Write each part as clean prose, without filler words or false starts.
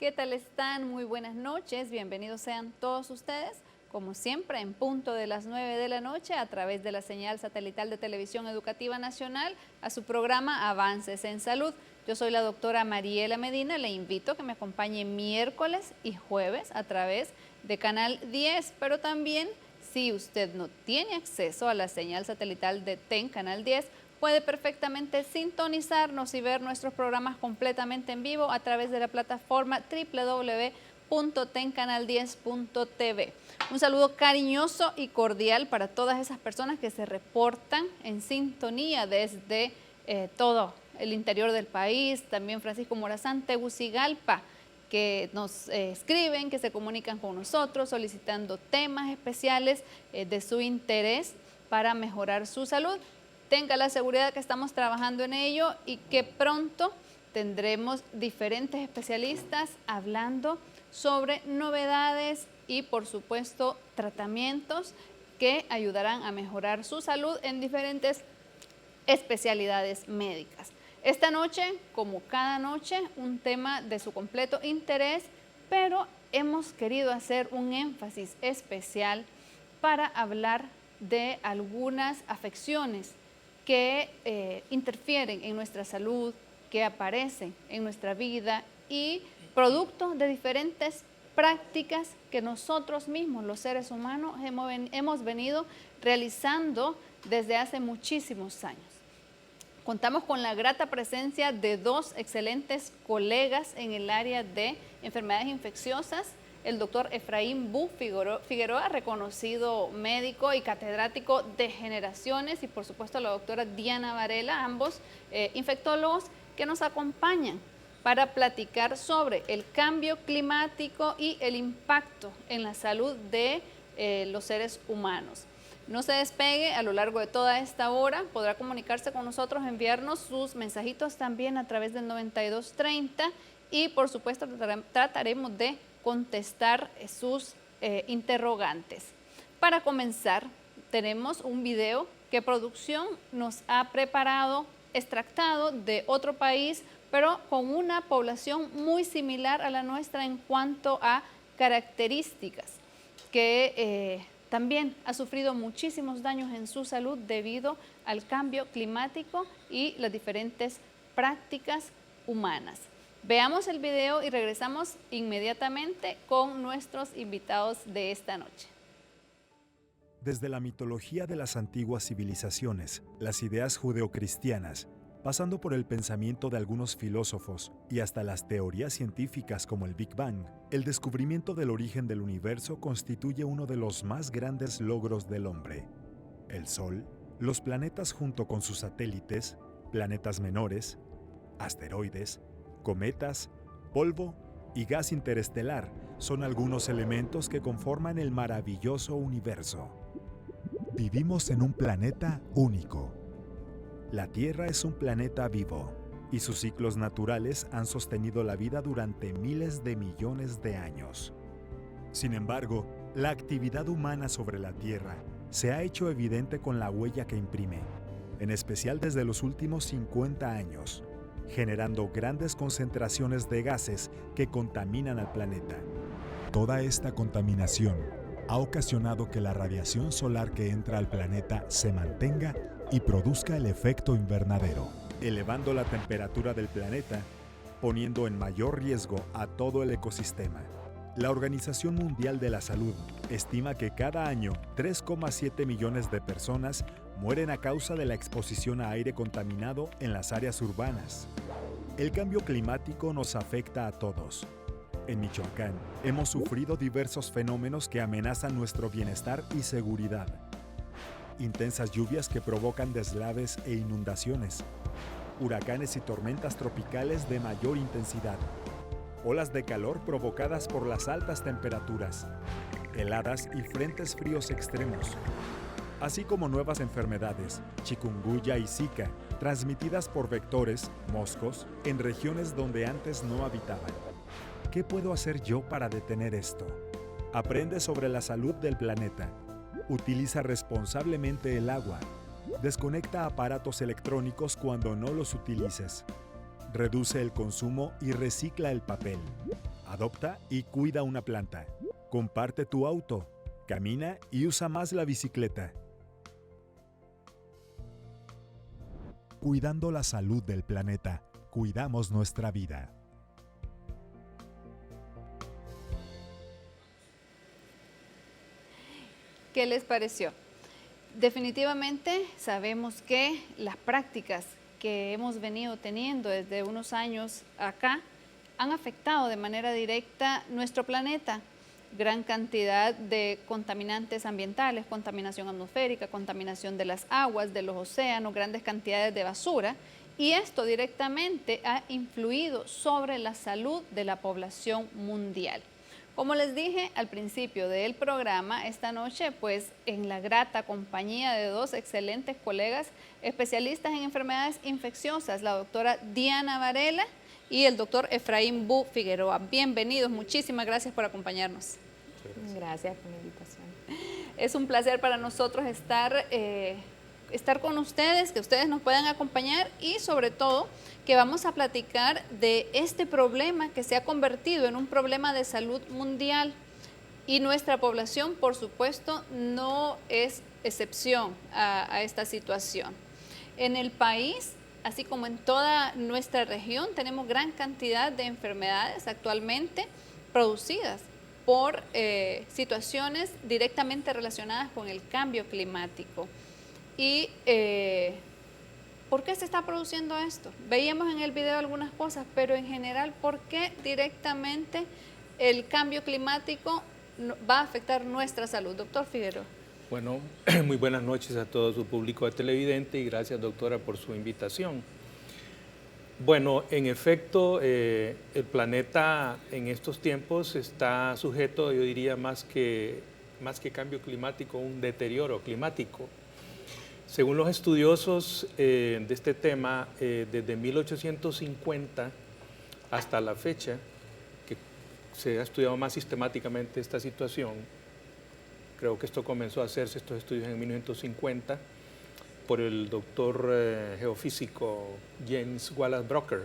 ¿Qué tal están? Muy buenas noches. Bienvenidos sean todos ustedes, como siempre, en punto de las 9 de la noche a través de la señal satelital de Televisión Educativa Nacional a su programa Avances en Salud. Yo soy la doctora Mariela Medina. Le invito a que me acompañe miércoles y jueves a través de Canal 10, pero también si usted no tiene acceso a la señal satelital de TEN Canal 10, puede perfectamente sintonizarnos y ver nuestros programas completamente en vivo a través de la plataforma www.tencanal10.tv. Un saludo cariñoso y cordial para todas esas personas que se reportan en sintonía desde todo el interior del país, también Francisco Morazán, Tegucigalpa, que nos escriben, que se comunican con nosotros solicitando temas especiales de su interés para mejorar su salud. Tenga la seguridad que estamos trabajando en ello y que pronto tendremos diferentes especialistas hablando sobre novedades y, por supuesto, tratamientos que ayudarán a mejorar su salud en diferentes especialidades médicas. Esta noche, como cada noche, un tema de su completo interés, pero hemos querido hacer un énfasis especial para hablar de algunas afecciones que interfieren en nuestra salud, que aparecen en nuestra vida y producto de diferentes prácticas que nosotros mismos, los seres humanos, hemos venido realizando desde hace muchísimos años. Contamos con la grata presencia de dos excelentes colegas en el área de enfermedades infecciosas, el doctor Efraín Bu Figueroa, reconocido médico y catedrático de generaciones, y por supuesto la doctora Diana Varela, ambos infectólogos que nos acompañan para platicar sobre el cambio climático y el impacto en la salud de los seres humanos. No se despegue a lo largo de toda esta hora, podrá comunicarse con nosotros, enviarnos sus mensajitos también a través del 9230 y por supuesto trataremos de contestar sus interrogantes. Para comenzar, tenemos un video que producción nos ha preparado, extractado de otro país, pero con una población muy similar a la nuestra en cuanto a características, que también ha sufrido muchísimos daños en su salud debido al cambio climático y las diferentes prácticas humanas. Veamos el video y regresamos inmediatamente con nuestros invitados de esta noche. Desde la mitología de las antiguas civilizaciones, las ideas judeocristianas, pasando por el pensamiento de algunos filósofos y hasta las teorías científicas como el Big Bang, el descubrimiento del origen del universo constituye uno de los más grandes logros del hombre. El Sol, los planetas junto con sus satélites, planetas menores, asteroides, cometas, polvo y gas interestelar son algunos elementos que conforman el maravilloso universo. Vivimos en un planeta único. La Tierra es un planeta vivo y sus ciclos naturales han sostenido la vida durante miles de millones de años. Sin embargo, la actividad humana sobre la Tierra se ha hecho evidente con la huella que imprime, en especial desde los últimos 50 años, generando grandes concentraciones de gases que contaminan al planeta. Toda esta contaminación ha ocasionado que la radiación solar que entra al planeta se mantenga y produzca el efecto invernadero, elevando la temperatura del planeta, poniendo en mayor riesgo a todo el ecosistema. La Organización Mundial de la Salud estima que cada año 3,7 millones de personas mueren a causa de la exposición a aire contaminado en las áreas urbanas. El cambio climático nos afecta a todos. En Michoacán, hemos sufrido diversos fenómenos que amenazan nuestro bienestar y seguridad. Intensas lluvias que provocan deslaves e inundaciones. Huracanes y tormentas tropicales de mayor intensidad. Olas de calor provocadas por las altas temperaturas. Heladas y frentes fríos extremos. Así como nuevas enfermedades, chikungunya y zika, transmitidas por vectores, moscos, en regiones donde antes no habitaban. ¿Qué puedo hacer yo para detener esto? Aprende sobre la salud del planeta. Utiliza responsablemente el agua. Desconecta aparatos electrónicos cuando no los utilices. Reduce el consumo y recicla el papel. Adopta y cuida una planta. Comparte tu auto. Camina y usa más la bicicleta. Cuidando la salud del planeta, cuidamos nuestra vida. ¿Qué les pareció? Definitivamente sabemos que las prácticas que hemos venido teniendo desde unos años acá han afectado de manera directa nuestro planeta. Gran cantidad de contaminantes ambientales, contaminación atmosférica, contaminación de las aguas, de los océanos, grandes cantidades de basura. Y esto directamente ha influido sobre la salud de la población mundial. Como les dije al principio del programa, esta noche, pues en la grata compañía de dos excelentes colegas especialistas en enfermedades infecciosas, la doctora Diana Varela y el doctor Efraín Bu Figueroa. Bienvenidos, muchísimas gracias por acompañarnos. Gracias por la invitación. Es un placer para nosotros estar con ustedes, que ustedes nos puedan acompañar y sobre todo que vamos a platicar de este problema que se ha convertido en un problema de salud mundial y nuestra población, por supuesto, no es excepción a esta situación. En el país, así como en toda nuestra región, tenemos gran cantidad de enfermedades actualmente producidas por situaciones directamente relacionadas con el cambio climático. Y ¿por qué se está produciendo esto? Veíamos en el video algunas cosas, pero en general, ¿por qué directamente el cambio climático va a afectar nuestra salud? Doctor Figueroa. Bueno, muy buenas noches a todo su público televidente y gracias, doctora, por su invitación. Bueno, en efecto, el planeta en estos tiempos está sujeto, yo diría, más que cambio climático, un deterioro climático. Según los estudiosos de este tema, desde 1850 hasta la fecha, que se ha estudiado más sistemáticamente esta situación, creo que esto comenzó a hacerse, estos estudios en 1950, por el doctor geofísico James Wallace Brooker,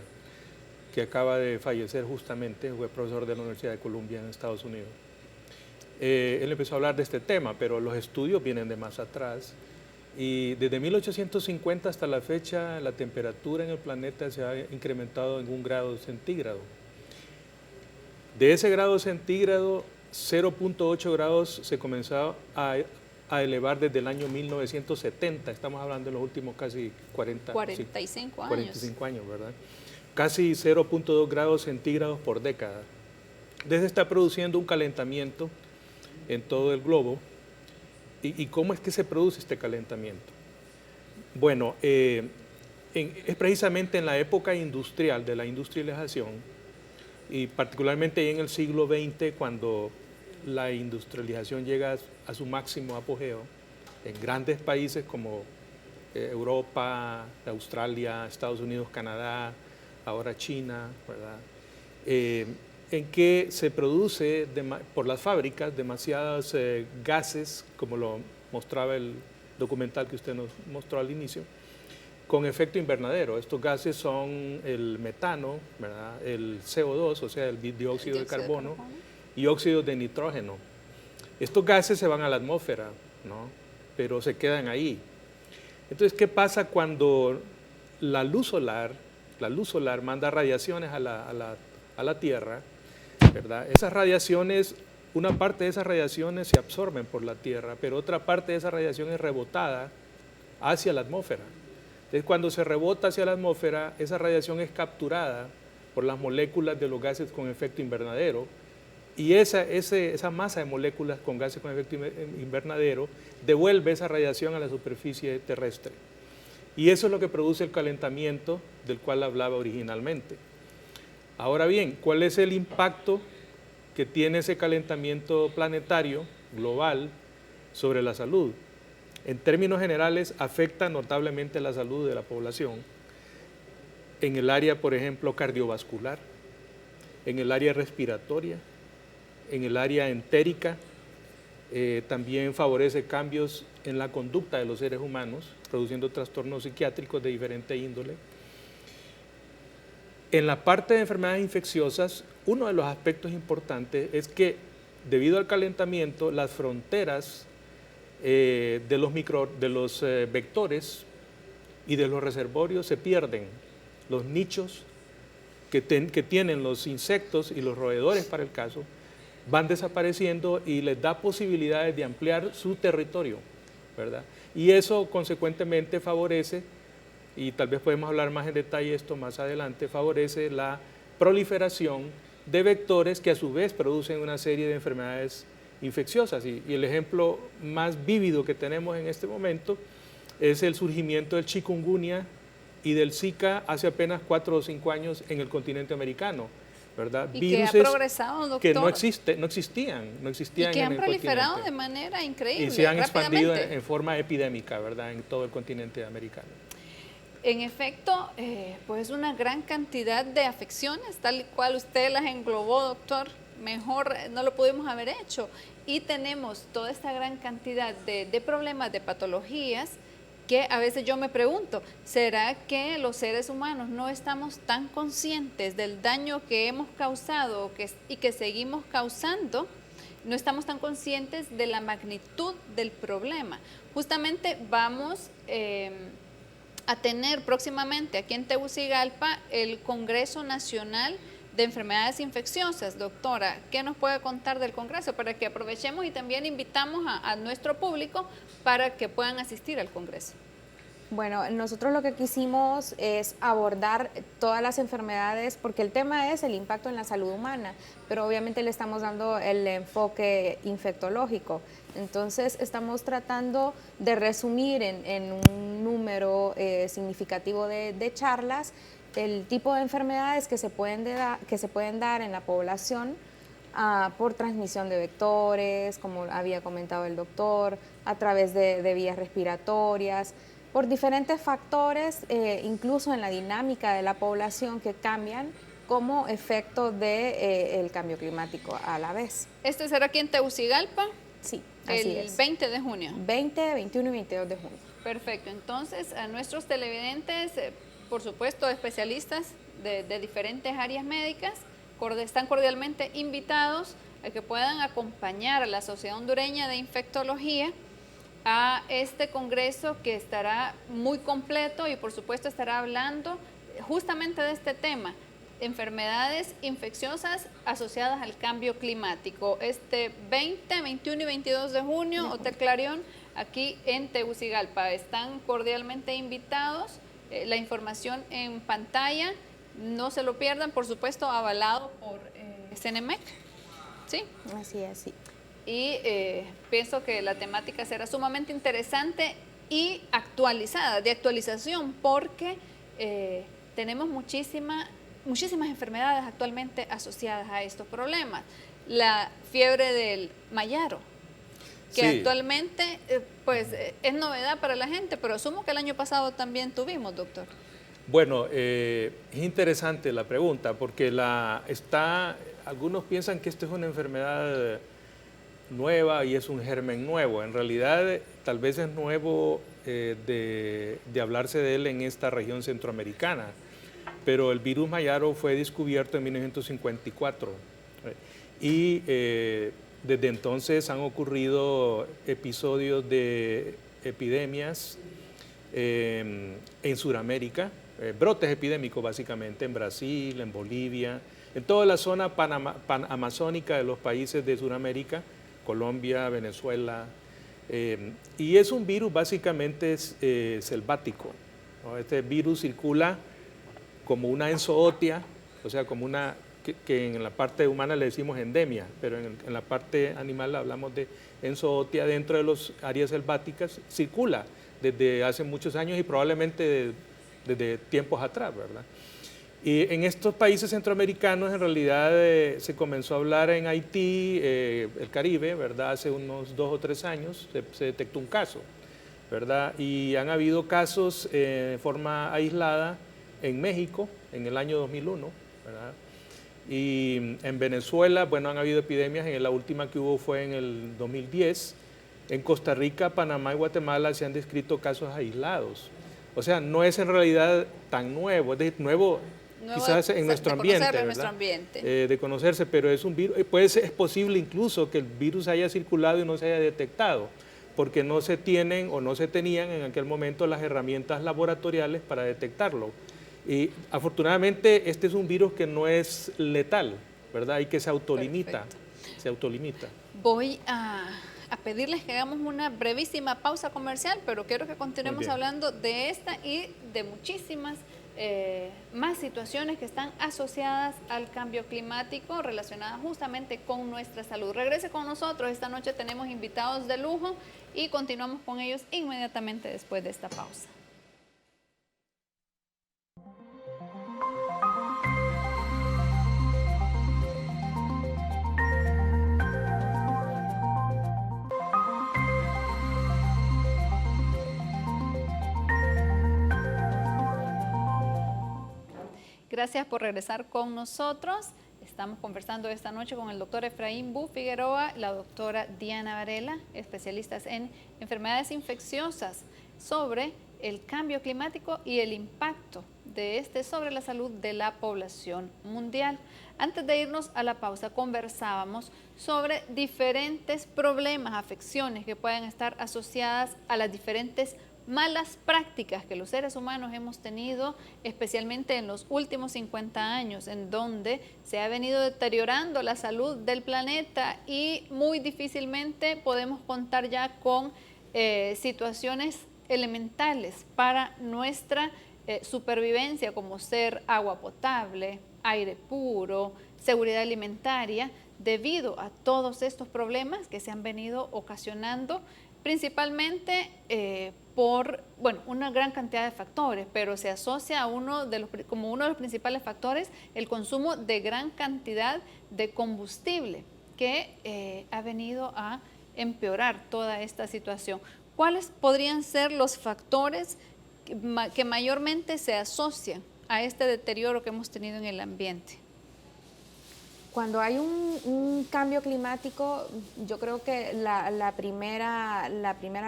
que acaba de fallecer justamente, fue profesor de la Universidad de Columbia en Estados Unidos. Él empezó a hablar de este tema, pero los estudios vienen de más atrás. Y desde 1850 hasta la fecha, la temperatura en el planeta se ha incrementado en 1 grado centígrado. De ese grado centígrado, 0.8 grados se comenzó a elevar desde el año 1970. Estamos hablando de los últimos casi 45 años, ¿verdad? Casi 0.2 grados centígrados por década. Desde está produciendo un calentamiento en todo el globo. ¿Y cómo es que se produce este calentamiento? Bueno, es precisamente en la época industrial, de la industrialización, y particularmente en el siglo XX, cuando la industrialización llega a su máximo apogeo, en grandes países como Europa, Australia, Estados Unidos, Canadá, ahora China, ¿verdad? En que se produce por las fábricas demasiados gases, como lo mostraba el documental que usted nos mostró al inicio, con efecto invernadero. Estos gases son el metano, ¿verdad? El CO2, o sea, el dióxido de carbono, y óxidos de nitrógeno. Estos gases se van a la atmósfera, ¿no? Pero se quedan ahí. Entonces, ¿qué pasa cuando la luz solar manda radiaciones a la Tierra? ¿Verdad? Esas radiaciones, una parte de esas radiaciones se absorben por la Tierra, pero otra parte de esa radiación es rebotada hacia la atmósfera. Entonces, cuando se rebota hacia la atmósfera, esa radiación es capturada por las moléculas de los gases con efecto invernadero, y esa masa de moléculas con gases con efecto invernadero devuelve esa radiación a la superficie terrestre. Y eso es lo que produce el calentamiento del cual hablaba originalmente. Ahora bien, ¿cuál es el impacto que tiene ese calentamiento planetario, global, sobre la salud? En términos generales, afecta notablemente la salud de la población en el área, por ejemplo, cardiovascular, en el área respiratoria, en el área entérica. También favorece cambios en la conducta de los seres humanos, produciendo trastornos psiquiátricos de diferente índole. En la parte de enfermedades infecciosas, uno de los aspectos importantes es que debido al calentamiento, las fronteras de los vectores y de los reservorios se pierden. Los nichos que tienen los insectos y los roedores, para el caso, van desapareciendo y les da posibilidades de ampliar su territorio, ¿verdad? Y eso consecuentemente favorece, y tal vez podemos hablar más en detalle esto más adelante, favorece la proliferación de vectores que a su vez producen una serie de enfermedades infecciosas. Y el ejemplo más vívido que tenemos en este momento es el surgimiento del chikungunya y del Zika hace apenas 4 o 5 años en el continente americano, ¿verdad? Y que ha progresado, doctor. Que no existían y que han proliferado continente. de manera increíble, y se han expandido rápidamente. en forma epidémica, ¿verdad? En todo el continente americano. En efecto, pues una gran cantidad de afecciones, tal cual usted las englobó, doctor, mejor no lo pudimos haber hecho. Y tenemos toda esta gran cantidad de problemas, de patologías, que a veces yo me pregunto, ¿será que los seres humanos no estamos tan conscientes del daño que hemos causado y que seguimos causando? No estamos tan conscientes de la magnitud del problema. Justamente vamos a tener próximamente aquí en Tegucigalpa el Congreso Nacional de Enfermedades Infecciosas. Doctora, ¿qué nos puede contar del Congreso? Para que aprovechemos y también invitamos a nuestro público para que puedan asistir al Congreso. Bueno, nosotros lo que quisimos es abordar todas las enfermedades, porque el tema es el impacto en la salud humana, pero obviamente le estamos dando el enfoque infectológico. Entonces estamos tratando de resumir en un número significativo de charlas el tipo de enfermedades que se pueden dar en la población por transmisión de vectores, como había comentado el doctor, a través de vías respiratorias, por diferentes factores, incluso en la dinámica de la población que cambian como efecto del cambio climático a la vez. ¿Este será aquí en Tegucigalpa? Sí, así es. El 20 de junio. 20, 21 y 22 de junio. Perfecto. Entonces, a nuestros televidentes, por supuesto, especialistas de diferentes áreas médicas, están cordialmente invitados a que puedan acompañar a la Sociedad Hondureña de Infectología a este congreso que estará muy completo y por supuesto estará hablando justamente de este tema, enfermedades infecciosas asociadas al cambio climático. Este 20, 21 y 22 de junio, Hotel Clarion, aquí en Tegucigalpa. Están cordialmente invitados, la información en pantalla, no se lo pierdan, por supuesto, avalado por CENEMEC, ¿sí? Así es, sí. Y pienso que la temática será sumamente interesante y actualizada, de actualización, porque tenemos muchísimas enfermedades actualmente asociadas a estos problemas. La fiebre del mayaro, que sí, actualmente es novedad para la gente, pero asumo que el año pasado también tuvimos, doctor. Bueno, es interesante la pregunta, porque algunos piensan que esto es una enfermedad nueva y es un germen nuevo. En realidad, tal vez es nuevo de hablarse de él en esta región centroamericana, pero el virus mayaro fue descubierto en 1954 y desde entonces han ocurrido episodios de epidemias en Sudamérica, brotes epidémicos básicamente en Brasil, en Bolivia, en toda la zona panamazónica de los países de Sudamérica, Colombia, Venezuela, y es un virus básicamente selvático, ¿no? Este virus circula como una enzootia, o sea, como una que en la parte humana le decimos endemia, pero en la parte animal hablamos de enzootia dentro de las áreas selváticas, circula desde hace muchos años y probablemente desde tiempos atrás, ¿verdad? Y en estos países centroamericanos en realidad se comenzó a hablar en Haití, el Caribe, ¿verdad? Hace unos 2 o 3 años se detectó un caso, ¿verdad? Y han habido casos de forma aislada en México en el año 2001, ¿verdad? Y en Venezuela, bueno, han habido epidemias, la última que hubo fue en el 2010. En Costa Rica, Panamá y Guatemala se han descrito casos aislados. O sea, no es en realidad tan nuevo, es decir, nuevo quizás en nuestro ambiente, conocerlo ¿verdad? en nuestro ambiente. De conocerse, pero es un virus, es posible incluso que el virus haya circulado y no se haya detectado, porque no se tienen o no se tenían en aquel momento las herramientas laboratoriales para detectarlo. Y afortunadamente este es un virus que no es letal, ¿verdad? Y que se autolimita. Perfecto. Se autolimita. Voy a pedirles que hagamos una brevísima pausa comercial, pero quiero que continuemos hablando de esta y de muchísimas más situaciones que están asociadas al cambio climático relacionadas justamente con nuestra salud. Regrese con nosotros, esta noche tenemos invitados de lujo y continuamos con ellos inmediatamente después de esta pausa. Gracias por regresar con nosotros. Estamos conversando esta noche con el doctor Efraín Bu Figueroa, la doctora Diana Varela, especialistas en enfermedades infecciosas, sobre el cambio climático y el impacto de este sobre la salud de la población mundial. Antes de irnos a la pausa, conversábamos sobre diferentes problemas, afecciones que pueden estar asociadas a las diferentes malas prácticas que los seres humanos hemos tenido, especialmente en los últimos 50 años, en donde se ha venido deteriorando la salud del planeta y muy difícilmente podemos contar ya con situaciones elementales para nuestra supervivencia, como ser agua potable, aire puro, seguridad alimentaria, debido a todos estos problemas que se han venido ocasionando principalmente por una gran cantidad de factores, pero se asocia a como uno de los principales factores el consumo de gran cantidad de combustible que ha venido a empeorar toda esta situación. ¿Cuáles podrían ser los factores que mayormente se asocian a este deterioro que hemos tenido en el ambiente? Cuando hay un cambio climático, yo creo que la primera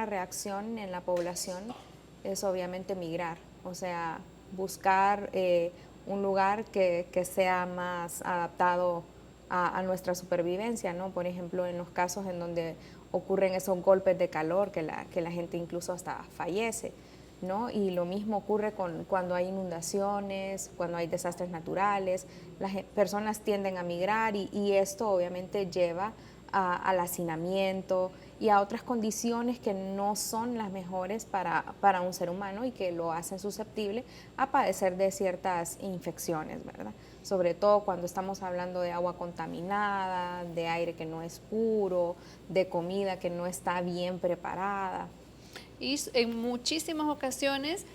reacción en la población es obviamente migrar, o sea, buscar un lugar que sea más adaptado a nuestra supervivencia, ¿no? Por ejemplo, en los casos en donde ocurren esos golpes de calor que la gente incluso hasta fallece, ¿no? Y lo mismo ocurre cuando hay inundaciones, cuando hay desastres naturales, las personas tienden a migrar y esto obviamente lleva al hacinamiento y a otras condiciones que no son las mejores para un ser humano y que lo hacen susceptible a padecer de ciertas infecciones, ¿verdad? Sobre todo cuando estamos hablando de agua contaminada, de aire que no es puro, de comida que no está bien preparada. Y en muchísimas ocasiones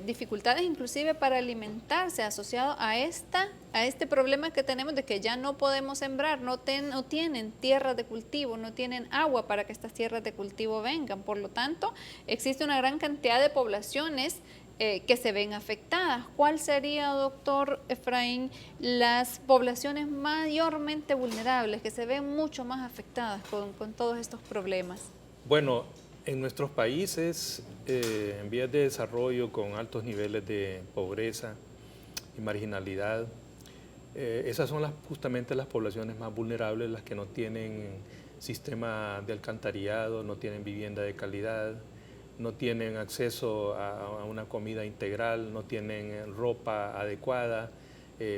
dificultades inclusive para alimentarse asociado a este problema que tenemos de que ya no podemos sembrar, no tienen tierras de cultivo, no tienen agua para que estas tierras de cultivo vengan. Por lo tanto, existe una gran cantidad de poblaciones que se ven afectadas. ¿Cuál sería, doctor Efraín, las poblaciones mayormente vulnerables que se ven mucho más afectadas con todos estos problemas? Bueno, en nuestros países en vías de desarrollo con altos niveles de pobreza y marginalidad, esas son justamente las poblaciones más vulnerables, las que no tienen sistema de alcantarillado, no tienen vivienda de calidad, no tienen acceso a una comida integral, no tienen ropa adecuada,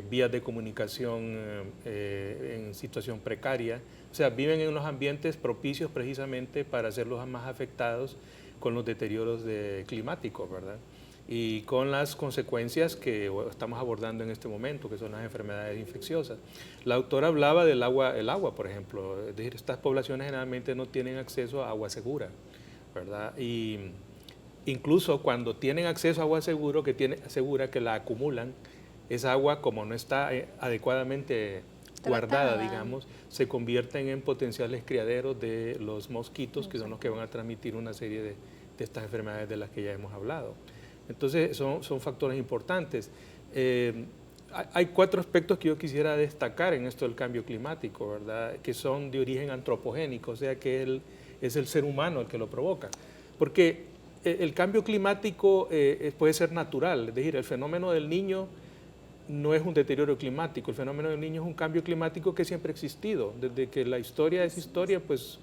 vías de comunicación en situación precaria. O sea, viven en unos ambientes propicios precisamente para ser los más afectados con los deterioros climáticos, ¿verdad? Y con las consecuencias que estamos abordando en este momento, que son las enfermedades infecciosas. La doctora hablaba del agua, el agua, por ejemplo. Es decir, estas poblaciones generalmente no tienen acceso a agua segura, ¿verdad? Y incluso cuando tienen acceso a agua segura, que la acumulan, esa agua, como no está adecuadamente guardada, digamos, se convierten en potenciales criaderos de los mosquitos, que son los que van a transmitir una serie de estas enfermedades de las que ya hemos hablado. Entonces, son factores importantes. Hay 4 aspectos que yo quisiera destacar en esto del cambio climático, ¿verdad? Que son de origen antropogénico, o sea que es el ser humano el que lo provoca. Porque el cambio climático puede ser natural, es decir, el fenómeno del Niño no es un deterioro climático. El fenómeno del Niño es un cambio climático que siempre ha existido. Desde que la historia es historia, pues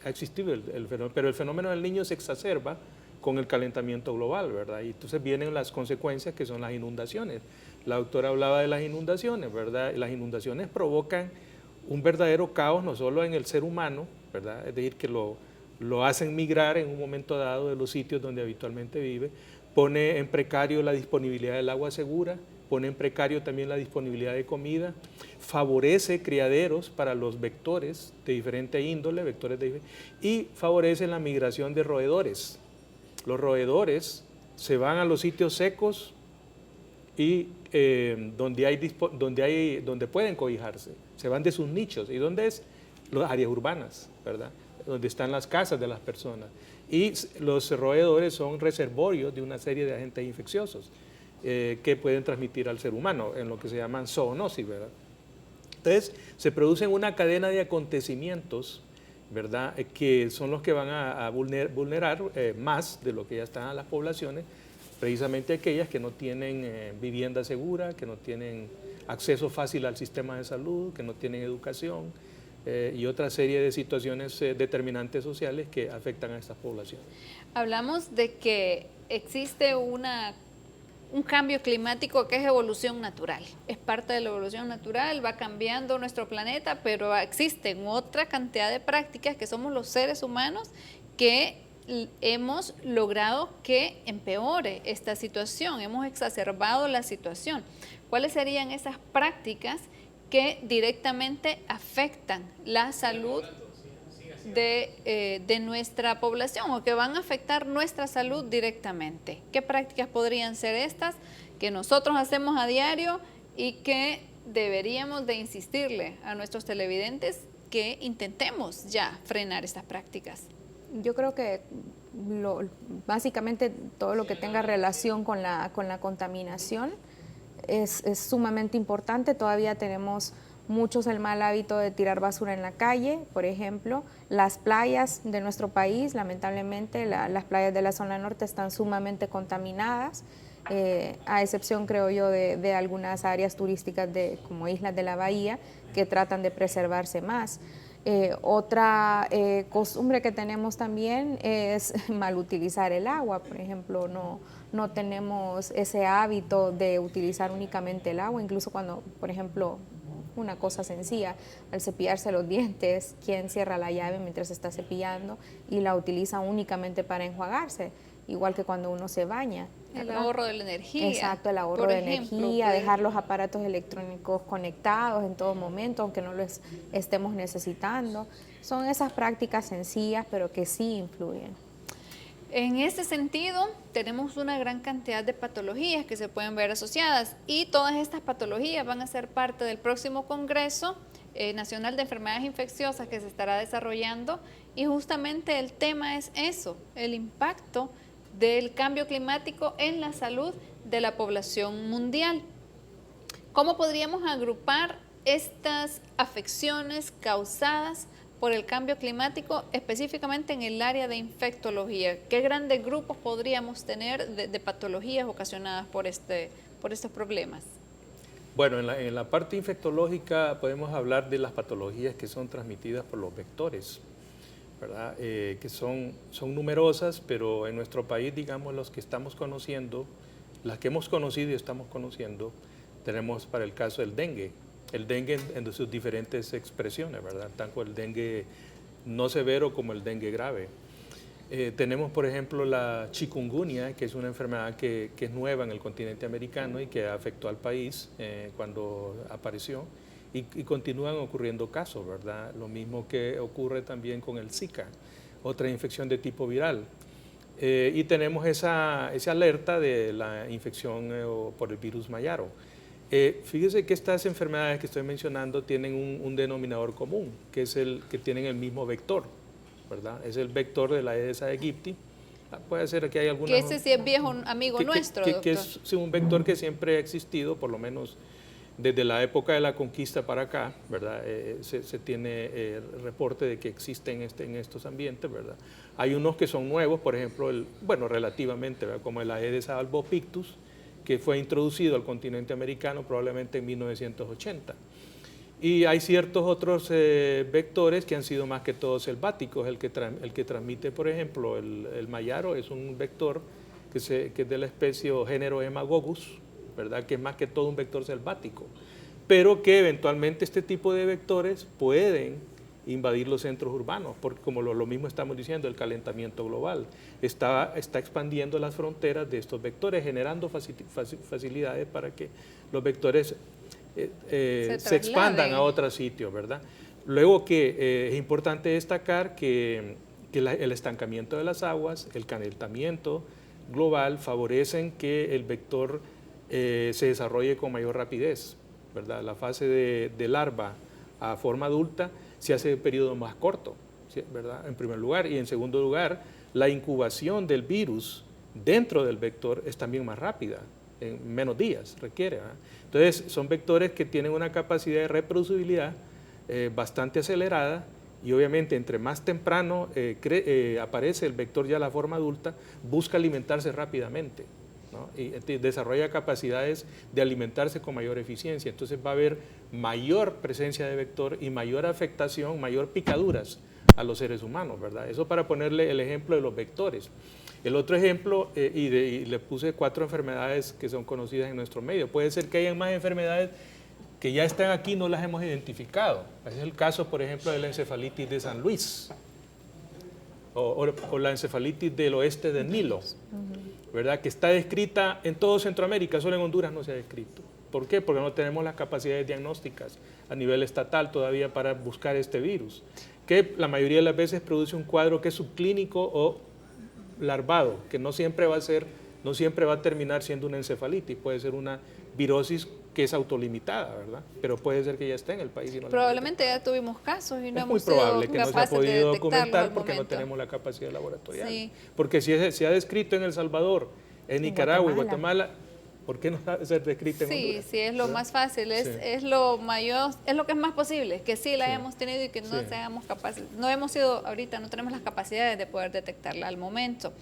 ha existido el fenómeno. Pero el fenómeno del Niño se exacerba con el calentamiento global, ¿verdad? Y entonces vienen las consecuencias que son las inundaciones. La doctora hablaba de las inundaciones, ¿verdad? Las inundaciones provocan un verdadero caos, no solo en el ser humano, ¿verdad? Es decir, que lo hacen migrar en un momento dado de los sitios donde habitualmente vive, pone en precario la disponibilidad del agua segura, pone en precario también la disponibilidad de comida, favorece criaderos para los vectores de diferente índole, y favorece la migración de roedores. Los roedores se van a los sitios secos y donde pueden cobijarse, se van de sus nichos. ¿Y dónde es? Las áreas urbanas, ¿verdad? Donde están las casas de las personas. Y los roedores son reservorios de una serie de agentes infecciosos que pueden transmitir al ser humano, en lo que se llaman zoonosis, ¿verdad? Entonces, se producen una cadena de acontecimientos, ¿verdad?, que son los que van a vulnerar más de lo que ya están a las poblaciones, precisamente aquellas que no tienen vivienda segura, que no tienen acceso fácil al sistema de salud, que no tienen educación y otra serie de situaciones determinantes sociales que afectan a estas poblaciones. Hablamos de que existe un cambio climático que es evolución natural, es parte de la evolución natural, va cambiando nuestro planeta, pero existen otra cantidad de prácticas que somos los seres humanos que hemos logrado que empeore esta situación, hemos exacerbado la situación. ¿Cuáles serían esas prácticas que directamente afectan la salud de nuestra población o que van a afectar nuestra salud directamente? ¿Qué prácticas podrían ser estas que nosotros hacemos a diario y que deberíamos de insistirle a nuestros televidentes que intentemos ya frenar estas prácticas? Yo creo que básicamente todo lo que tenga relación con la contaminación es sumamente importante. Todavía tenemos muchos el mal hábito de tirar basura en la calle, por ejemplo. Las playas de nuestro país, lamentablemente, las playas de la zona norte están sumamente contaminadas, a excepción, creo yo, de algunas áreas turísticas como Islas de la Bahía, que tratan de preservarse más. Otra costumbre que tenemos también es mal utilizar el agua. Por ejemplo, no tenemos ese hábito de utilizar únicamente el agua, incluso cuando, por ejemplo, una cosa sencilla, al cepillarse los dientes, ¿quién cierra la llave mientras está cepillando y la utiliza únicamente para enjuagarse? Igual que cuando uno se baña. El ahorro de la energía. Exacto, el ahorro de energía, dejar los aparatos electrónicos conectados en todo momento, aunque no los estemos necesitando. Son esas prácticas sencillas, pero que sí influyen. En este sentido, tenemos una gran cantidad de patologías que se pueden ver asociadas y todas estas patologías van a ser parte del próximo Congreso Nacional de Enfermedades Infecciosas que se estará desarrollando, y justamente el tema es eso, el impacto del cambio climático en la salud de la población mundial. ¿Cómo podríamos agrupar estas afecciones causadas por el cambio climático específicamente en el área de infectología? ¿Qué grandes grupos podríamos tener de patologías ocasionadas por estos problemas? Bueno, en la parte infectológica podemos hablar de las patologías que son transmitidas por los vectores, ¿verdad? Que son numerosas, pero en nuestro país, digamos, los que estamos conociendo, las que hemos conocido y estamos conociendo, tenemos para el caso del dengue. El dengue en sus diferentes expresiones, ¿verdad? Tanto el dengue no severo como el dengue grave. Tenemos, por ejemplo, la chikungunya, que es una enfermedad que es nueva en el continente americano y que afectó al país cuando apareció, y continúan ocurriendo casos, ¿verdad? Lo mismo que ocurre también con el Zika, otra infección de tipo viral. Y tenemos esa alerta de la infección por el virus Mayaro. Fíjese que estas enfermedades que estoy mencionando tienen un denominador común, que es que tienen el mismo vector, ¿verdad? Es el vector de la Aedes aegypti. Puede ser que hay alguna... Que ese sí es viejo amigo nuestro, doctor. Que es un vector que siempre ha existido, por lo menos desde la época de la conquista para acá, ¿verdad? Se tiene el reporte de que existen en estos ambientes, ¿verdad? Hay unos que son nuevos, por ejemplo, relativamente, ¿verdad? Como el Aedes albopictus, que fue introducido al continente americano probablemente en 1980. Y hay ciertos otros vectores que han sido más que todo selváticos. El que transmite, por ejemplo, el mayaro es un vector que es de la especie o género Hemagogus, ¿verdad? Que es más que todo un vector selvático, pero que eventualmente este tipo de vectores pueden invadir los centros urbanos, porque como lo mismo estamos diciendo, el calentamiento global está expandiendo las fronteras de estos vectores, generando facilidades para que los vectores se expandan a otros sitios, ¿verdad? Luego que es importante destacar que el estancamiento de las aguas, el calentamiento global favorecen que el vector se desarrolle con mayor rapidez, ¿verdad? La fase de larva a forma adulta se hace en periodo más corto, ¿verdad? En primer lugar, y en segundo lugar, la incubación del virus dentro del vector es también más rápida, en menos días requiere, ¿verdad? Entonces, son vectores que tienen una capacidad de reproducibilidad bastante acelerada, y obviamente entre más temprano aparece el vector ya a la forma adulta, busca alimentarse rápidamente, ¿no? Y desarrolla capacidades de alimentarse con mayor eficiencia. Entonces va a haber mayor presencia de vector y mayor afectación, mayor picaduras a los seres humanos, ¿verdad? Eso para ponerle el ejemplo de los vectores. El otro ejemplo, y le puse 4 enfermedades que son conocidas en nuestro medio. Puede ser que hayan más enfermedades que ya están aquí, no las hemos identificado. Ese es el caso, por ejemplo, de la encefalitis de San Luis o la encefalitis del oeste del Nilo, ¿verdad? Que está descrita en todo Centroamérica, solo en Honduras no se ha descrito. ¿Por qué? Porque no tenemos las capacidades diagnósticas a nivel estatal todavía para buscar este virus, que la mayoría de las veces produce un cuadro que es subclínico o larvado, que no siempre va a terminar siendo una encefalitis, puede ser una virosis que es autolimitada, ¿verdad? Pero puede ser que ya esté en el país. Y no probablemente ya tuvimos casos y no es muy hemos sido probable que no se ha podido documentar porque no momento. tenemos la capacidad laboratorial. Sí. Porque si se ha descrito en El Salvador, en Nicaragua y Guatemala, ¿por qué no ser descrita en Honduras? Sí, es lo más fácil, es lo mayor, es lo que es más posible, que sí la hemos tenido y que no seamos capaces, no hemos sido ahorita, no tenemos las capacidades de poder detectarla al momento.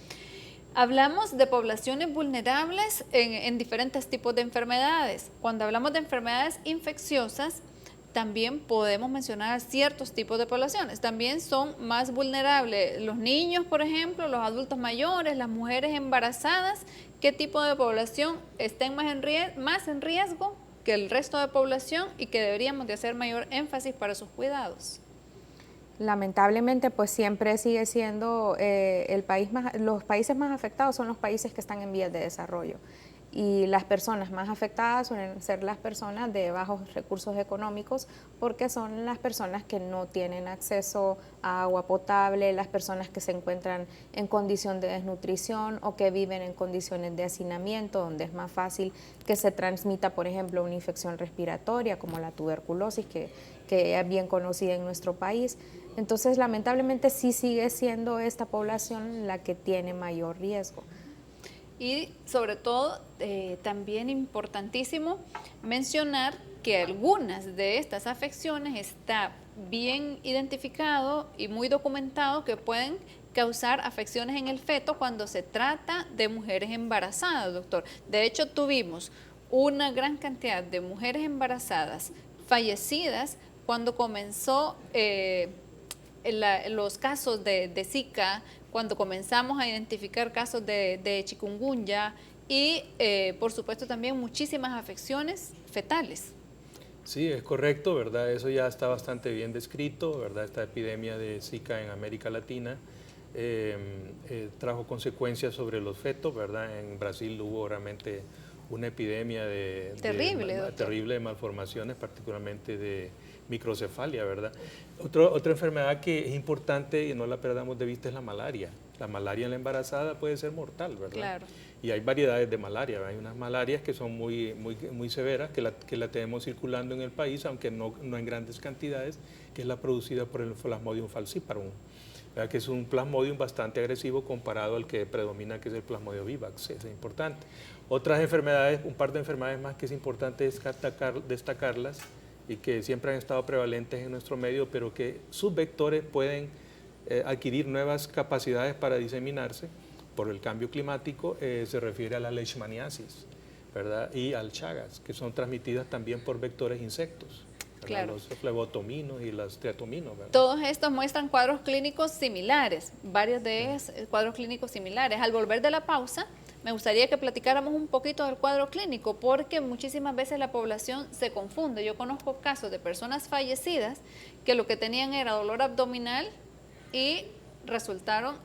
Hablamos de poblaciones vulnerables en diferentes tipos de enfermedades. Cuando hablamos de enfermedades infecciosas, también podemos mencionar ciertos tipos de poblaciones. También son más vulnerables los niños, por ejemplo, los adultos mayores, las mujeres embarazadas. ¿Qué tipo de población estén más en riesgo que el resto de población y que deberíamos de hacer mayor énfasis para sus cuidados? Lamentablemente, pues siempre sigue siendo los países más afectados son los países que están en vías de desarrollo. Y las personas más afectadas suelen ser las personas de bajos recursos económicos, porque son las personas que no tienen acceso a agua potable, las personas que se encuentran en condición de desnutrición o que viven en condiciones de hacinamiento, donde es más fácil que se transmita, por ejemplo, una infección respiratoria como la tuberculosis, que es bien conocida en nuestro país. Entonces, lamentablemente sí sigue siendo esta población la que tiene mayor riesgo. Y sobre todo, también importantísimo mencionar que algunas de estas afecciones está bien identificado y muy documentado que pueden causar afecciones en el feto cuando se trata de mujeres embarazadas, doctor. De hecho, tuvimos una gran cantidad de mujeres embarazadas fallecidas cuando comenzó los casos de Zika, cuando comenzamos a identificar casos de chikungunya y, por supuesto, también muchísimas afecciones fetales. Sí, es correcto, ¿verdad? Eso ya está bastante bien descrito, ¿verdad? Esta epidemia de Zika en América Latina trajo consecuencias sobre los fetos, ¿verdad? En Brasil hubo realmente una epidemia terrible de malformaciones, particularmente de microcefalia, ¿verdad? Otra enfermedad que es importante y no la perdamos de vista es la malaria. La malaria en la embarazada puede ser mortal, ¿verdad? Claro. Y hay variedades de malaria, ¿verdad? Hay unas malarias que son muy severas, que la tenemos circulando en el país, aunque no en grandes cantidades, que es la producida por el Plasmodium falciparum, ¿verdad? Que es un plasmodium bastante agresivo comparado al que predomina, que es el Plasmodium vivax. Es importante. Otras enfermedades, un par de enfermedades más que es importante destacarlas, y que siempre han estado prevalentes en nuestro medio, pero que sus vectores pueden adquirir nuevas capacidades para diseminarse por el cambio climático, se refiere a la leishmaniasis. ¿verdad? Y al Chagas, que son transmitidas también por vectores insectos. Claro. Los flebotominos y los triatominos, ¿verdad? Todos estos muestran cuadros clínicos similares, varios de ellos cuadros clínicos similares. Al volver de la pausa, me gustaría que platicáramos un poquito del cuadro clínico, porque muchísimas veces la población se confunde. Yo conozco casos de personas fallecidas que lo que tenían era dolor abdominal y resultaron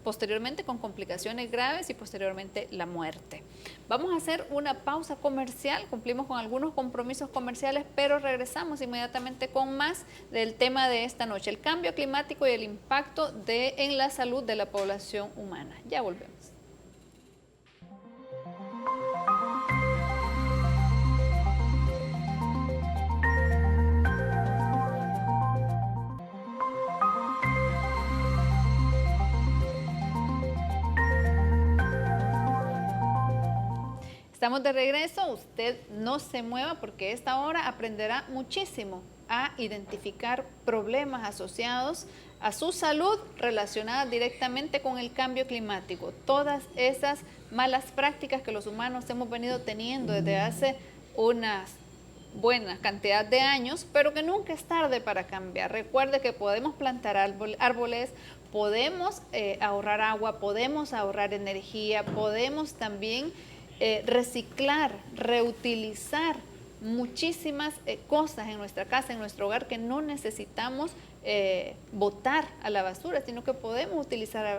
posteriormente con complicaciones graves y posteriormente la muerte. Vamos a hacer una pausa comercial, cumplimos con algunos compromisos comerciales, pero regresamos inmediatamente con más del tema de esta noche, el cambio climático y el impacto en la salud de la población humana. Ya volvemos. Estamos de regreso, usted no se mueva porque esta hora aprenderá muchísimo a identificar problemas asociados a su salud relacionadas directamente con el cambio climático. Todas esas malas prácticas que los humanos hemos venido teniendo desde hace una buena cantidad de años, pero que nunca es tarde para cambiar. Recuerde que podemos plantar árboles, podemos ahorrar agua, podemos ahorrar energía, podemos también reciclar, reutilizar muchísimas cosas en nuestra casa, en nuestro hogar, que no necesitamos botar a la basura, sino que podemos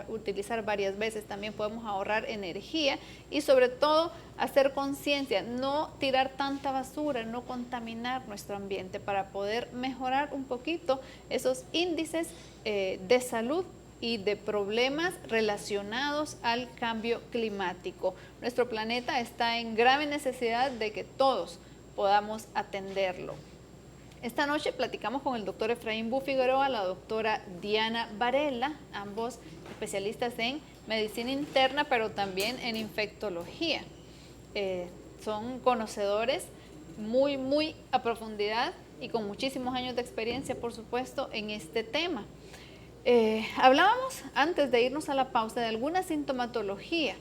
utilizar varias veces. También podemos ahorrar energía y sobre todo hacer conciencia, no tirar tanta basura, no contaminar nuestro ambiente, para poder mejorar un poquito esos índices de salud y de problemas relacionados al cambio climático. Nuestro planeta está en grave necesidad de que todos podamos atenderlo. Esta noche platicamos con el doctor Efraín Bu Figueroa, la doctora Diana Varela, ambos especialistas en medicina interna, pero también en infectología. Son conocedores muy a profundidad y con muchísimos años de experiencia, por supuesto, en este tema. Hablábamos antes de irnos a la pausa de alguna sintomatología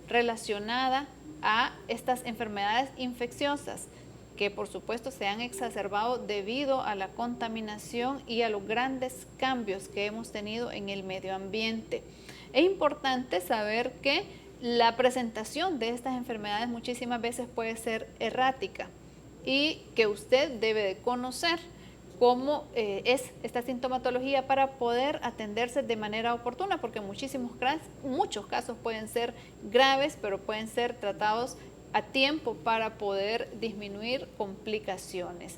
relacionada a estas enfermedades infecciosas que por supuesto se han exacerbado debido a la contaminación y a los grandes cambios que hemos tenido en el medio ambiente. Es importante saber que la presentación de estas enfermedades muchísimas veces puede ser errática y que usted debe de conocer cómo es esta sintomatología para poder atenderse de manera oportuna, porque muchos casos pueden ser graves, pero pueden ser tratados a tiempo para poder disminuir complicaciones.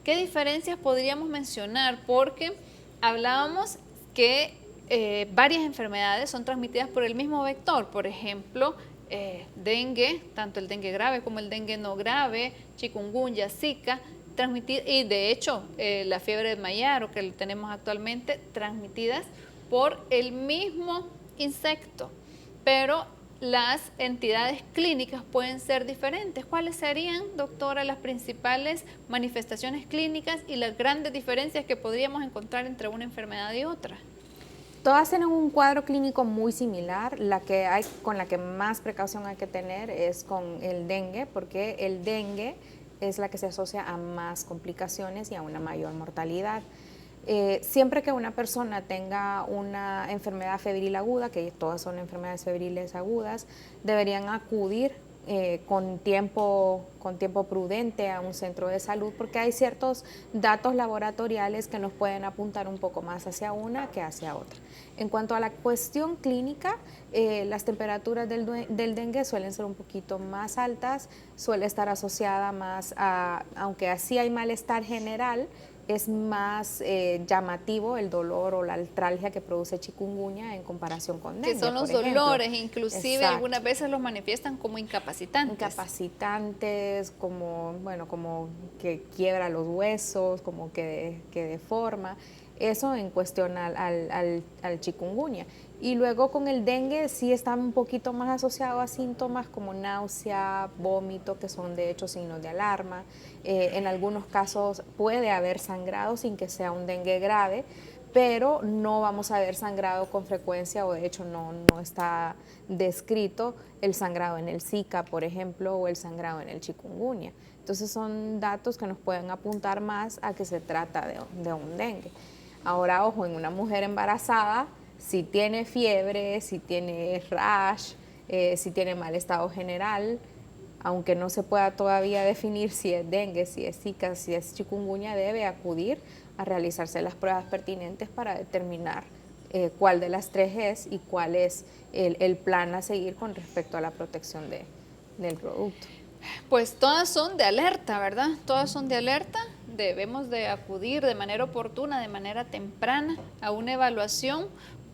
¿Qué diferencias podríamos mencionar? Porque hablábamos que varias enfermedades son transmitidas por el mismo vector, por ejemplo, dengue, tanto el dengue grave como el dengue no grave, chikungunya, zika, y de hecho la fiebre de Mayaro que tenemos actualmente, transmitidas por el mismo insecto, pero las entidades clínicas pueden ser diferentes. ¿Cuáles serían, doctora, las principales manifestaciones clínicas y las grandes diferencias que podríamos encontrar entre una enfermedad y otra? Todas tienen un cuadro clínico muy similar. Con la que más precaución hay que tener es con el dengue, porque el dengue es la que se asocia a más complicaciones y a una mayor mortalidad. Siempre que una persona tenga una enfermedad febril aguda, que todas son enfermedades febriles agudas, deberían acudir con tiempo prudente a un centro de salud, porque hay ciertos datos laboratoriales que nos pueden apuntar un poco más hacia una que hacia otra. En cuanto a la cuestión clínica, las temperaturas del dengue suelen ser un poquito más altas, suele estar asociada más a, aunque así hay malestar general, es más llamativo el dolor o la artralgia que produce chikungunya en comparación con dengue. Que son los dolores, inclusive exacto, algunas veces los manifiestan como incapacitantes. Incapacitantes, como que quiebra los huesos, como que deforma. Eso en cuestión al chikungunya. Y luego con el dengue sí está un poquito más asociado a síntomas como náusea, vómito, que son de hecho signos de alarma. En algunos casos puede haber sangrado sin que sea un dengue grave, pero no vamos a ver sangrado con frecuencia, o de hecho no está descrito el sangrado en el Zika, por ejemplo, o el sangrado en el chikungunya. Entonces son datos que nos pueden apuntar más a que se trata de un dengue. Ahora, ojo, en una mujer embarazada, si tiene fiebre, si tiene rash, si tiene mal estado general, aunque no se pueda todavía definir si es dengue, si es Zika, si es chikungunya, debe acudir a realizarse las pruebas pertinentes para determinar cuál de las tres es y cuál es el plan a seguir con respecto a la protección del producto. Pues todas son de alerta, ¿verdad? Todas son de alerta. Debemos de acudir de manera oportuna, de manera temprana a una evaluación,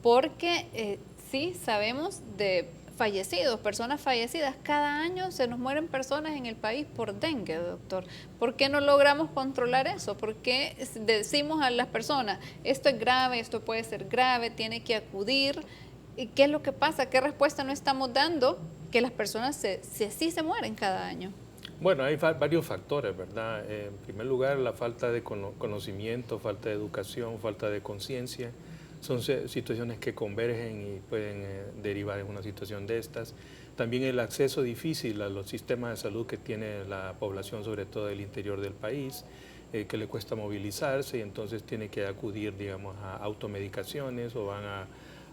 porque sí sabemos de fallecidos, personas fallecidas. Cada año se nos mueren personas en el país por dengue, doctor. ¿Por qué no logramos controlar eso? ¿Por qué decimos a las personas, esto es grave, esto puede ser grave, tiene que acudir? ¿Y qué es lo que pasa? ¿Qué respuesta no estamos dando? Que las personas sí se mueren cada año. Bueno, hay varios factores, ¿verdad? En primer lugar, la falta de conocimiento, falta de educación, falta de conciencia. Son situaciones que convergen y pueden derivar en una situación de estas. También el acceso difícil a los sistemas de salud que tiene la población, sobre todo del interior del país, que le cuesta movilizarse y entonces tiene que acudir, digamos, a automedicaciones o van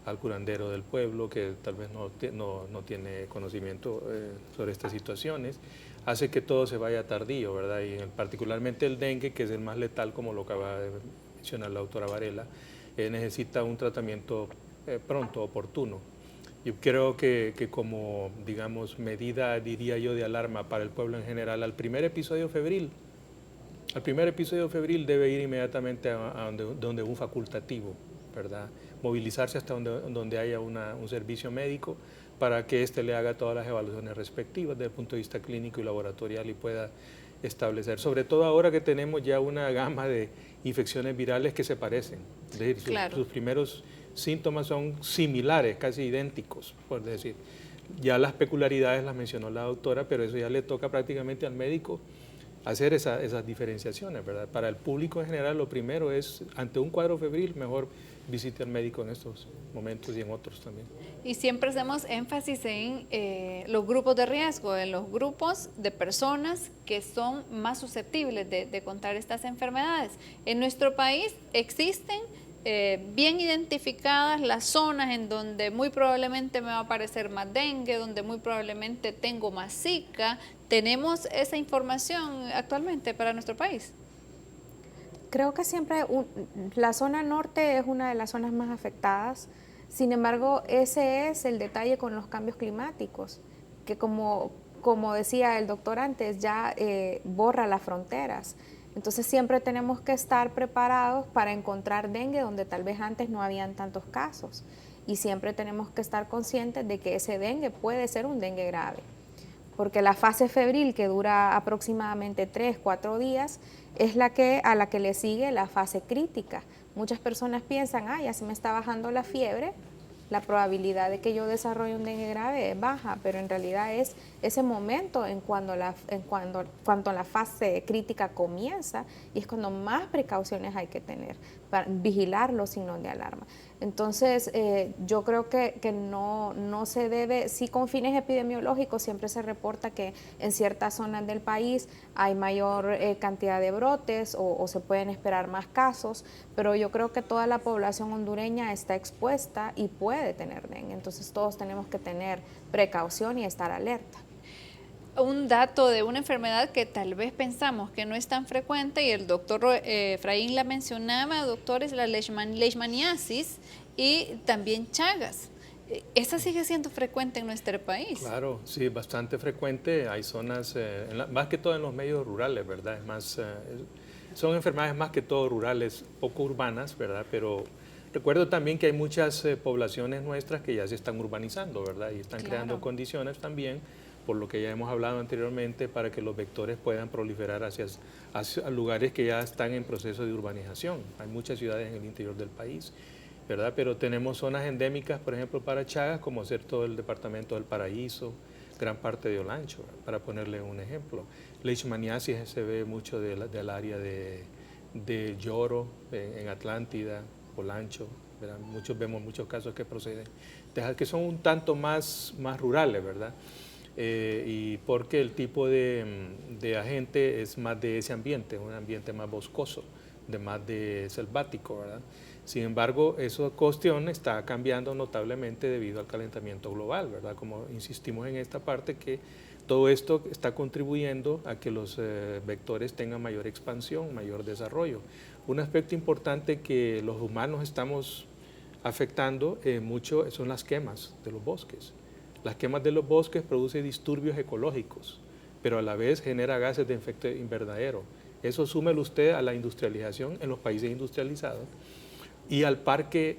al curandero del pueblo que tal vez no tiene conocimiento sobre estas situaciones, hace que todo se vaya tardío, ¿verdad? Y particularmente el dengue, que es el más letal, como lo acaba de mencionar la doctora Varela, necesita un tratamiento pronto, oportuno. Yo creo que como, digamos, medida, diría yo, de alarma para el pueblo en general, al primer episodio febril debe ir inmediatamente a donde un facultativo, ¿verdad? Movilizarse hasta donde haya un servicio médico para que éste le haga todas las evaluaciones respectivas desde el punto de vista clínico y laboratorial y pueda establecer, sobre todo ahora que tenemos ya una gama de infecciones virales que se parecen, es decir, claro, sus primeros síntomas son similares, casi idénticos, por decir. Ya las peculiaridades las mencionó la doctora, pero eso ya le toca prácticamente al médico hacer esas diferenciaciones, ¿verdad? Para el público en general, lo primero es, ante un cuadro febril, mejor visite al médico en estos momentos y en otros también. Y siempre hacemos énfasis en los grupos de riesgo, en los grupos de personas que son más susceptibles de contraer estas enfermedades. En nuestro país existen bien identificadas las zonas en donde muy probablemente me va a aparecer más dengue, donde muy probablemente tengo más Zika. ¿Tenemos esa información actualmente para nuestro país? Creo que siempre la zona norte es una de las zonas más afectadas. Sin embargo, ese es el detalle con los cambios climáticos, que como decía el doctor antes, ya borra las fronteras. Entonces siempre tenemos que estar preparados para encontrar dengue donde tal vez antes no habían tantos casos. Y siempre tenemos que estar conscientes de que ese dengue puede ser un dengue grave. Porque la fase febril, que dura aproximadamente 3-4 días, es a la que le sigue la fase crítica. Muchas personas piensan, ya se me está bajando la fiebre, la probabilidad de que yo desarrolle un dengue grave es baja, pero en realidad es ese momento cuando la fase crítica comienza, y es cuando más precauciones hay que tener para vigilar los signos de alarma. Entonces, yo creo que no se debe, sí, con fines epidemiológicos siempre se reporta que en ciertas zonas del país hay mayor cantidad de brotes o se pueden esperar más casos, pero yo creo que toda la población hondureña está expuesta y puede tener dengue. Entonces, todos tenemos que tener precaución y estar alerta. Un dato de una enfermedad que tal vez pensamos que no es tan frecuente, y el doctor Efraín la mencionaba, doctor, es la leishmaniasis y también Chagas. ¿Esa sigue siendo frecuente en nuestro país? Claro, sí, bastante frecuente. Hay zonas, más que todo en los medios rurales, ¿verdad? Es más, son enfermedades más que todo rurales, poco urbanas, ¿verdad? Pero recuerdo también que hay muchas poblaciones nuestras que ya se están urbanizando, ¿verdad? Y están creando condiciones también, por lo que ya hemos hablado anteriormente, para que los vectores puedan proliferar hacia lugares que ya están en proceso de urbanización. Hay muchas ciudades en el interior del país, ¿verdad? Pero tenemos zonas endémicas, por ejemplo, para Chagas, como ser todo el departamento del Paraíso, gran parte de Olancho, para ponerle un ejemplo. Leishmaniasis se ve mucho del área de Lloro, en Atlántida, Olancho, ¿verdad? Vemos muchos casos que proceden, que son un tanto más rurales, ¿verdad? Y porque el tipo de agente es más de ese ambiente, un ambiente más boscoso, más de selvático, ¿verdad? Sin embargo, esa cuestión está cambiando notablemente debido al calentamiento global, ¿verdad? Como insistimos en esta parte, que todo esto está contribuyendo a que los vectores tengan mayor expansión, mayor desarrollo. Un aspecto importante que los humanos estamos afectando mucho son las quemas de los bosques. Las quemas de los bosques producen disturbios ecológicos, pero a la vez genera gases de efecto invernadero. Eso súmelo usted a la industrialización en los países industrializados y al parque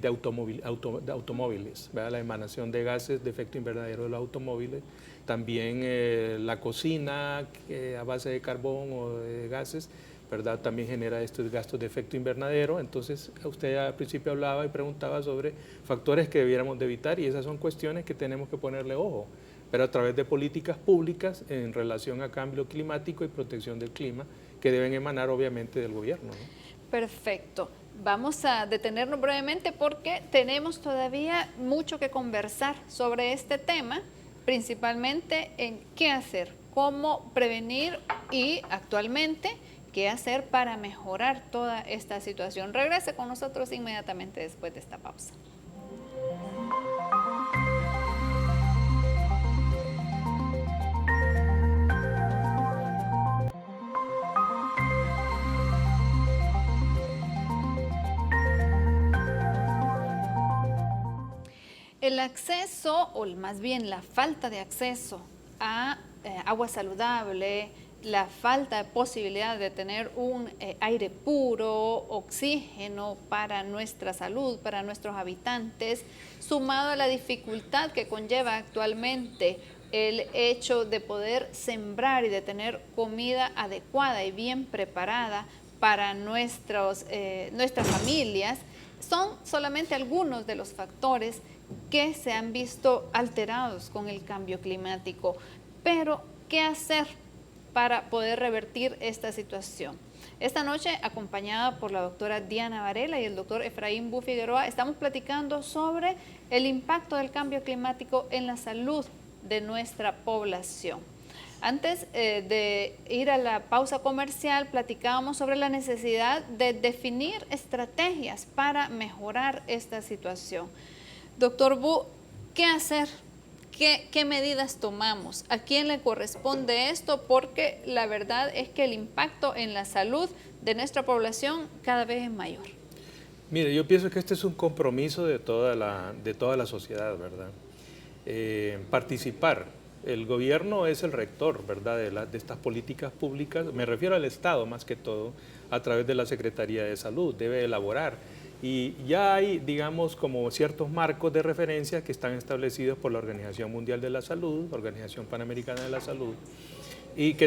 de automóviles, ¿verdad? La emanación de gases de efecto invernadero de los automóviles, también la cocina a base de carbón o de gases, ¿verdad? También genera estos gastos de efecto invernadero. Entonces usted al principio hablaba y preguntaba sobre factores que debiéramos de evitar, y esas son cuestiones que tenemos que ponerle ojo, pero a través de políticas públicas en relación a cambio climático y protección del clima, que deben emanar obviamente del gobierno, ¿no? Perfecto. Vamos a detenernos brevemente porque tenemos todavía mucho que conversar sobre este tema, principalmente en qué hacer, cómo prevenir y actualmente qué hacer para mejorar toda esta situación. Regrese con nosotros inmediatamente después de esta pausa. El acceso, o más bien la falta de acceso a agua saludable, la falta de posibilidad de tener un aire puro, oxígeno para nuestra salud, para nuestros habitantes, sumado a la dificultad que conlleva actualmente el hecho de poder sembrar y de tener comida adecuada y bien preparada para nuestras familias, son solamente algunos de los factores que se han visto alterados con el cambio climático. Pero, ¿qué hacer para poder revertir esta situación? Esta noche, acompañada por la doctora Diana Varela y el doctor Efraín Bu Figueroa, estamos platicando sobre el impacto del cambio climático en la salud de nuestra población. Antes de ir a la pausa comercial, platicábamos sobre la necesidad de definir estrategias para mejorar esta situación. Doctor Bu, ¿qué hacer? ¿Qué medidas tomamos? ¿A quién le corresponde esto? Porque la verdad es que el impacto en la salud de nuestra población cada vez es mayor. Mire, yo pienso que este es un compromiso de toda la sociedad, ¿verdad? Participar. El gobierno es el rector, ¿verdad?, de estas políticas públicas. Me refiero al Estado más que todo, a través de la Secretaría de Salud. Debe elaborar. Y ya hay, digamos, como ciertos marcos de referencia que están establecidos por la Organización Mundial de la Salud, la Organización Panamericana de la Salud, y que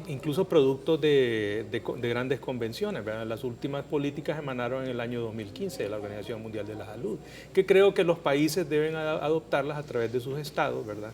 incluso productos de grandes convenciones, ¿verdad? Las últimas políticas emanaron en el año 2015 de la Organización Mundial de la Salud, que creo que los países deben adoptarlas a través de sus estados, ¿verdad?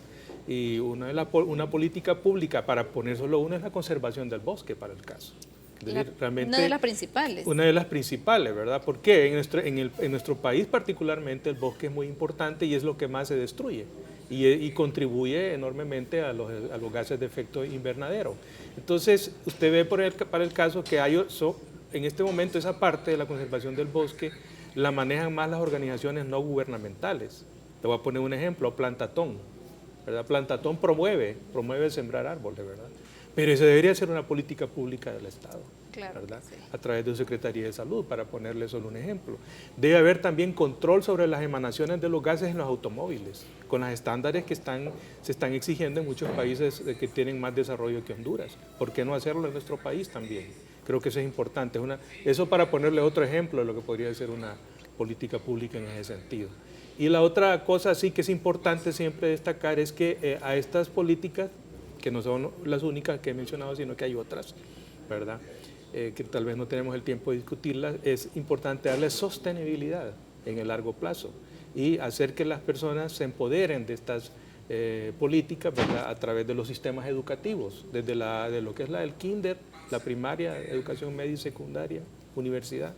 Y una política pública, para poner solo una, es la conservación del bosque, para el caso. Una de las principales. Una de las principales, ¿verdad? Porque en nuestro país particularmente el bosque es muy importante y es lo que más se destruye y contribuye enormemente a los gases de efecto invernadero. Entonces, usted ve para el caso que en este momento esa parte de la conservación del bosque la manejan más las organizaciones no gubernamentales. Le voy a poner un ejemplo, Plantatón, ¿verdad? Plantatón promueve sembrar árboles, ¿verdad? Pero eso debería ser una política pública del Estado, claro, ¿verdad? Sí. A través de su Secretaría de Salud, para ponerle solo un ejemplo. Debe haber también control sobre las emanaciones de los gases en los automóviles, con los estándares que se están exigiendo en muchos países que tienen más desarrollo que Honduras. ¿Por qué no hacerlo en nuestro país también? Creo que eso es importante. Eso para ponerle otro ejemplo de lo que podría ser una política pública en ese sentido. Y la otra cosa sí que es importante siempre destacar es que a estas políticas, que no son las únicas que he mencionado, sino que hay otras, ¿verdad? Que tal vez no tenemos el tiempo de discutirlas, es importante darle sostenibilidad en el largo plazo y hacer que las personas se empoderen de estas políticas, ¿verdad?, a través de los sistemas educativos, desde de lo que es el kinder, la primaria, educación media y secundaria, universidad,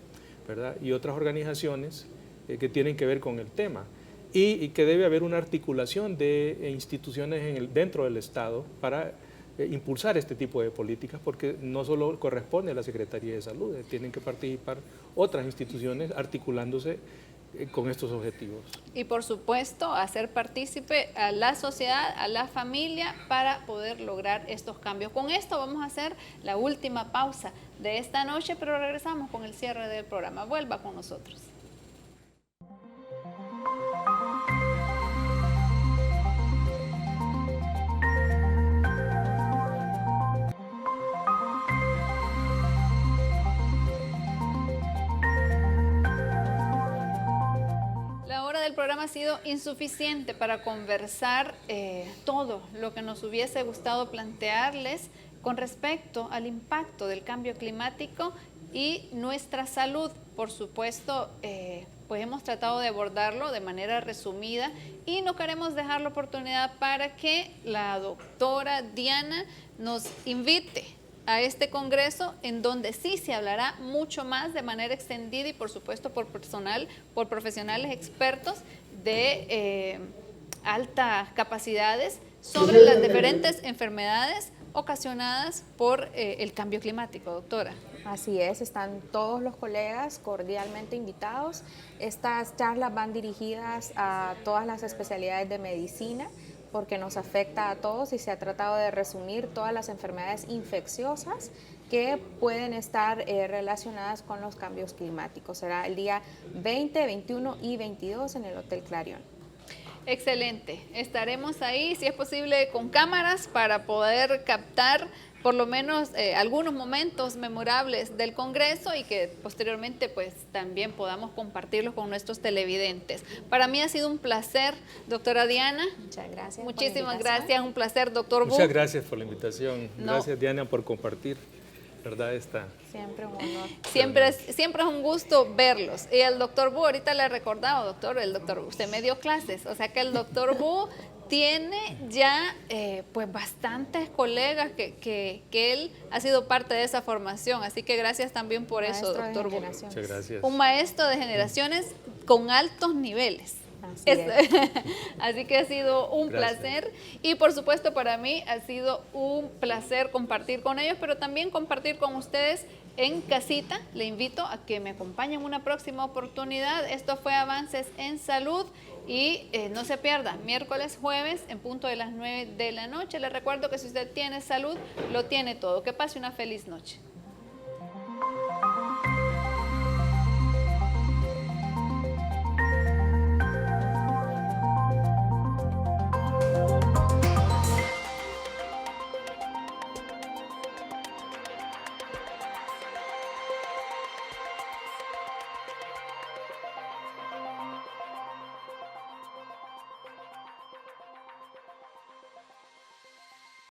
¿verdad? Y otras organizaciones que tienen que ver con el tema. Y que debe haber una articulación de instituciones dentro del Estado para impulsar este tipo de políticas, porque no solo corresponde a la Secretaría de Salud, tienen que participar otras instituciones articulándose con estos objetivos. Y por supuesto, hacer partícipe a la sociedad, a la familia, para poder lograr estos cambios. Con esto vamos a hacer la última pausa de esta noche, pero regresamos con el cierre del programa. Vuelva con nosotros. El programa ha sido insuficiente para conversar todo lo que nos hubiese gustado plantearles con respecto al impacto del cambio climático y nuestra salud. Por supuesto, pues hemos tratado de abordarlo de manera resumida y no queremos dejar la oportunidad para que la doctora Diana nos invite a este congreso, en donde sí se hablará mucho más de manera extendida y por supuesto por profesionales expertos de altas capacidades sobre las diferentes enfermedades ocasionadas por el cambio climático, doctora. Así es, están todos los colegas cordialmente invitados. Estas charlas van dirigidas a todas las especialidades de medicina, porque nos afecta a todos y se ha tratado de resumir todas las enfermedades infecciosas que pueden estar relacionadas con los cambios climáticos. Será el día 20, 21 y 22 en el Hotel Clarion. Excelente, estaremos ahí, si es posible, con cámaras para poder captar por lo menos algunos momentos memorables del Congreso y que posteriormente pues también podamos compartirlos con nuestros televidentes. Para mí ha sido un placer, doctora Diana. Muchas gracias. Muchísimas gracias, un placer, doctor Bu. Muchas gracias por la invitación. Gracias, Diana, por compartir, ¿verdad? Siempre un honor. Siempre es un gusto verlos. Y el doctor Bu, ahorita le he recordado, doctor, usted me dio clases, o sea que el doctor Bu tiene ya pues bastantes colegas que él ha sido parte de esa formación, así que gracias también por eso, doctor Bu. Muchas gracias. Un maestro de generaciones con altos niveles. Así que ha sido un placer y por supuesto para mí ha sido un placer compartir con ellos, pero también compartir con ustedes en casita. Le invito a que me acompañen en una próxima oportunidad. Esto fue Avances en Salud y no se pierda, miércoles, jueves en punto de las 9 de la noche. Les recuerdo que si usted tiene salud, lo tiene todo. Que pase una feliz noche.